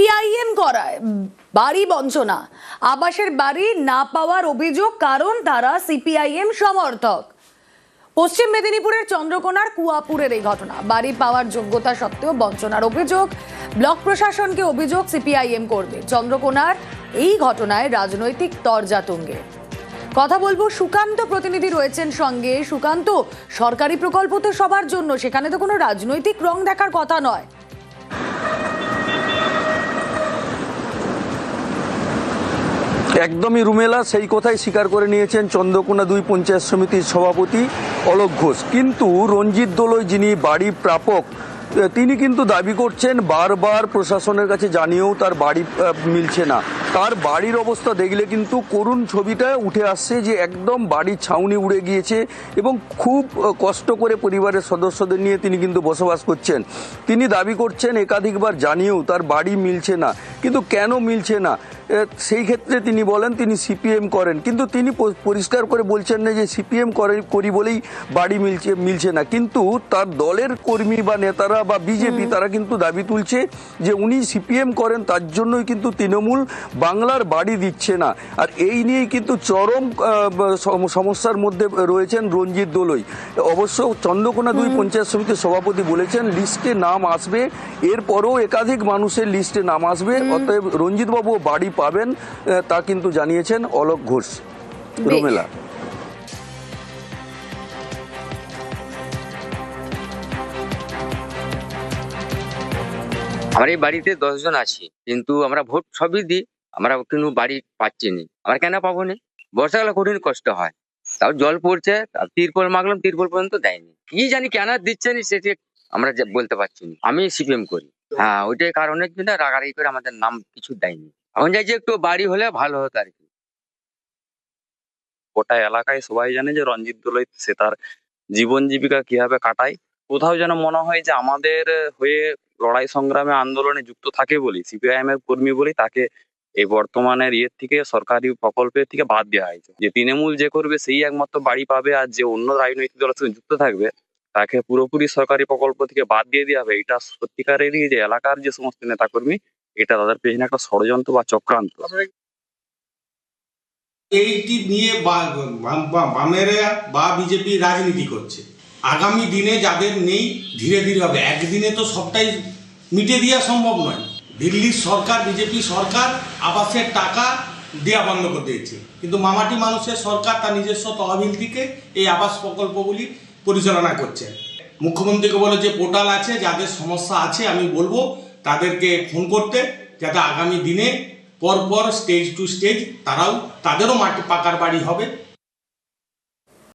CPIM করায় বাড়ি বঞ্চনা, আবাসের বাড়ি না পাওয়ার অভিযোগ, কারণ তারা সিপিআইএম সমর্থক। পশ্চিম মেদিনীপুরের চন্দ্রকোনার কুয়াপুরের এই ঘটনা। বাড়ি পাওয়ার যোগ্যতা সত্ত্বেও বঞ্চনার অভিযোগ, ব্লক প্রশাসনকে অভিযোগ সিপিআইএম কর্মী। চন্দ্রকোনার এই ঘটনায় রাজনৈতিক তরজা তুঙ্গে। কথা বলবো, সুকান্ত প্রতিনিধি রয়েছেন সঙ্গে। সুকান্ত, সরকারি প্রকল্প তো সবার জন্য, সেখানে তো কোনো রাজনৈতিক রং দেখার কথা নয়। একদমই রুমেলা, সেই কথাই স্বীকার করে নিয়েছেন চন্দ্রকোনা 2 পঞ্চায়েত সমিতির সভাপতি অলোক ঘোষ। কিন্তু রঞ্জিত দোলই, যিনি বাড়ি প্রাপক, তিনি কিন্তু দাবি করছেন বারবার প্রশাসনের কাছে জানিয়েও তার বাড়ি মিলছে না। তার বাড়ির অবস্থা দেখলে কিন্তু করুণ ছবিটা উঠে আসছে, যে একদম বাড়ির ছাউনি উড়ে গিয়েছে এবং খুব কষ্ট করে পরিবারের সদস্যদের নিয়ে তিনি কিন্তু বসবাস করছেন। তিনি দাবি করছেন একাধিকবার জানিয়েও তার বাড়ি মিলছে না। কিন্তু কেন মিলছে না, সেই ক্ষেত্রে তিনি বলেন তিনি সিপিএম করেন, কিন্তু তিনি পরিষ্কার করে বলছেন না যে সিপিএম করি বলেই বাড়ি মিলছে না। কিন্তু তার দলের কর্মী বা নেতারা বা বিজেপি, তারা কিন্তু দাবি তুলছে যে উনি সিপিএম করেন, তার জন্যই কিন্তু তৃণমূল বাংলার বাড়ি দিচ্ছে না। আর এই নিয়েই কিন্তু চরম সমস্যার মধ্যে রয়েছেন রঞ্জিত দোলই। অবশ্য চন্দ্রকোনা 2 পঞ্চায়েত সমিতির সভাপতি বলেছেন লিস্টে নাম আসবে, এরপরও একাধিক মানুষের লিস্টে নাম আসবে, অতএব রঞ্জিতবাবু বাড়ি পাবেন, তা কিন্তু জানিয়েছেন অলোক ঘোষ। রুমেলা, আমার এই বাড়িতে 10 জন আছি, কিন্তু আমরা ভোট সবই দিই, আমরা কিন্তু বাড়ি পাচ্ছি নি। আমরা কেন পাবো না? বর্ষাকালে কঠিন কষ্ট হয়, তাও জল পড়ছে, তিরপল মাগলাম, তিরপল পর্যন্ত দেয়নি। কি জানি কেন দিচ্ছে না, সেটি আমরা বলতে পারছি না। আমি সিপিএম করি, হ্যাঁ, ওইটাই কারণের জন্য রাগারাগি করে আমাদের নাম কিছু দেয়নি। এখন যাই যে একটু বাড়ি হলে ভালো হতো আর কি। গোটা এলাকায় সবাই জানে যে রঞ্জিত দোলই সে তার জীবন জীবিকা কিভাবে কাটায়। কোথাও যেন মনে হয় যে আমাদের হয়ে লড়াই সংগ্রামে আন্দোলনে যুক্ত থাকে বলি, সিপিআইএম এর কর্মী বলি, তাকে এই বর্তমানের থেকে সরকারি প্রকল্পের থেকে বাদ দেওয়া হয়েছে। যে তৃণমূল যে করবে সেই একমাত্র বাড়ি পাবে, আর যে অন্য রাজনৈতিক দলের সঙ্গে যুক্ত থাকবে তাকে পুরোপুরি সরকারি প্রকল্প থেকে বাদ দিয়ে দেওয়া হবে। এটা সত্যিকারেরই যে এলাকার যে সমস্ত নেতাকর্মী, এটা তাদের পেছনে একটা ষড়যন্ত্র বা চক্রান্ত। এইটি নিয়ে বামেরা বা বিজেপি রাজনীতি করছে। আগামী দিনে যাদের নেই ধীরে ধীরে হবে, একদিনে তো সবটাই মিটে দেওয়া সম্ভব নয়। দিল্লির সরকার, বিজেপি সরকার আবাসের টাকা দেওয়া বন্ধ করে দিয়েছে, কিন্তু মামাটি মানুষের সরকার তার নিজস্ব তহবিল থেকে এই আবাস প্রকল্পগুলি পরিচালনা করছে। মুখ্যমন্ত্রীকে বলে যে পোর্টাল আছে, যাদের সমস্যা আছে আমি বলবো তাদেরকে ফোন করতে, যাতে আগামী দিনে পরপর স্টেজ টু স্টেজ তাদেরও মাটি পাকার বাড়ি হবে।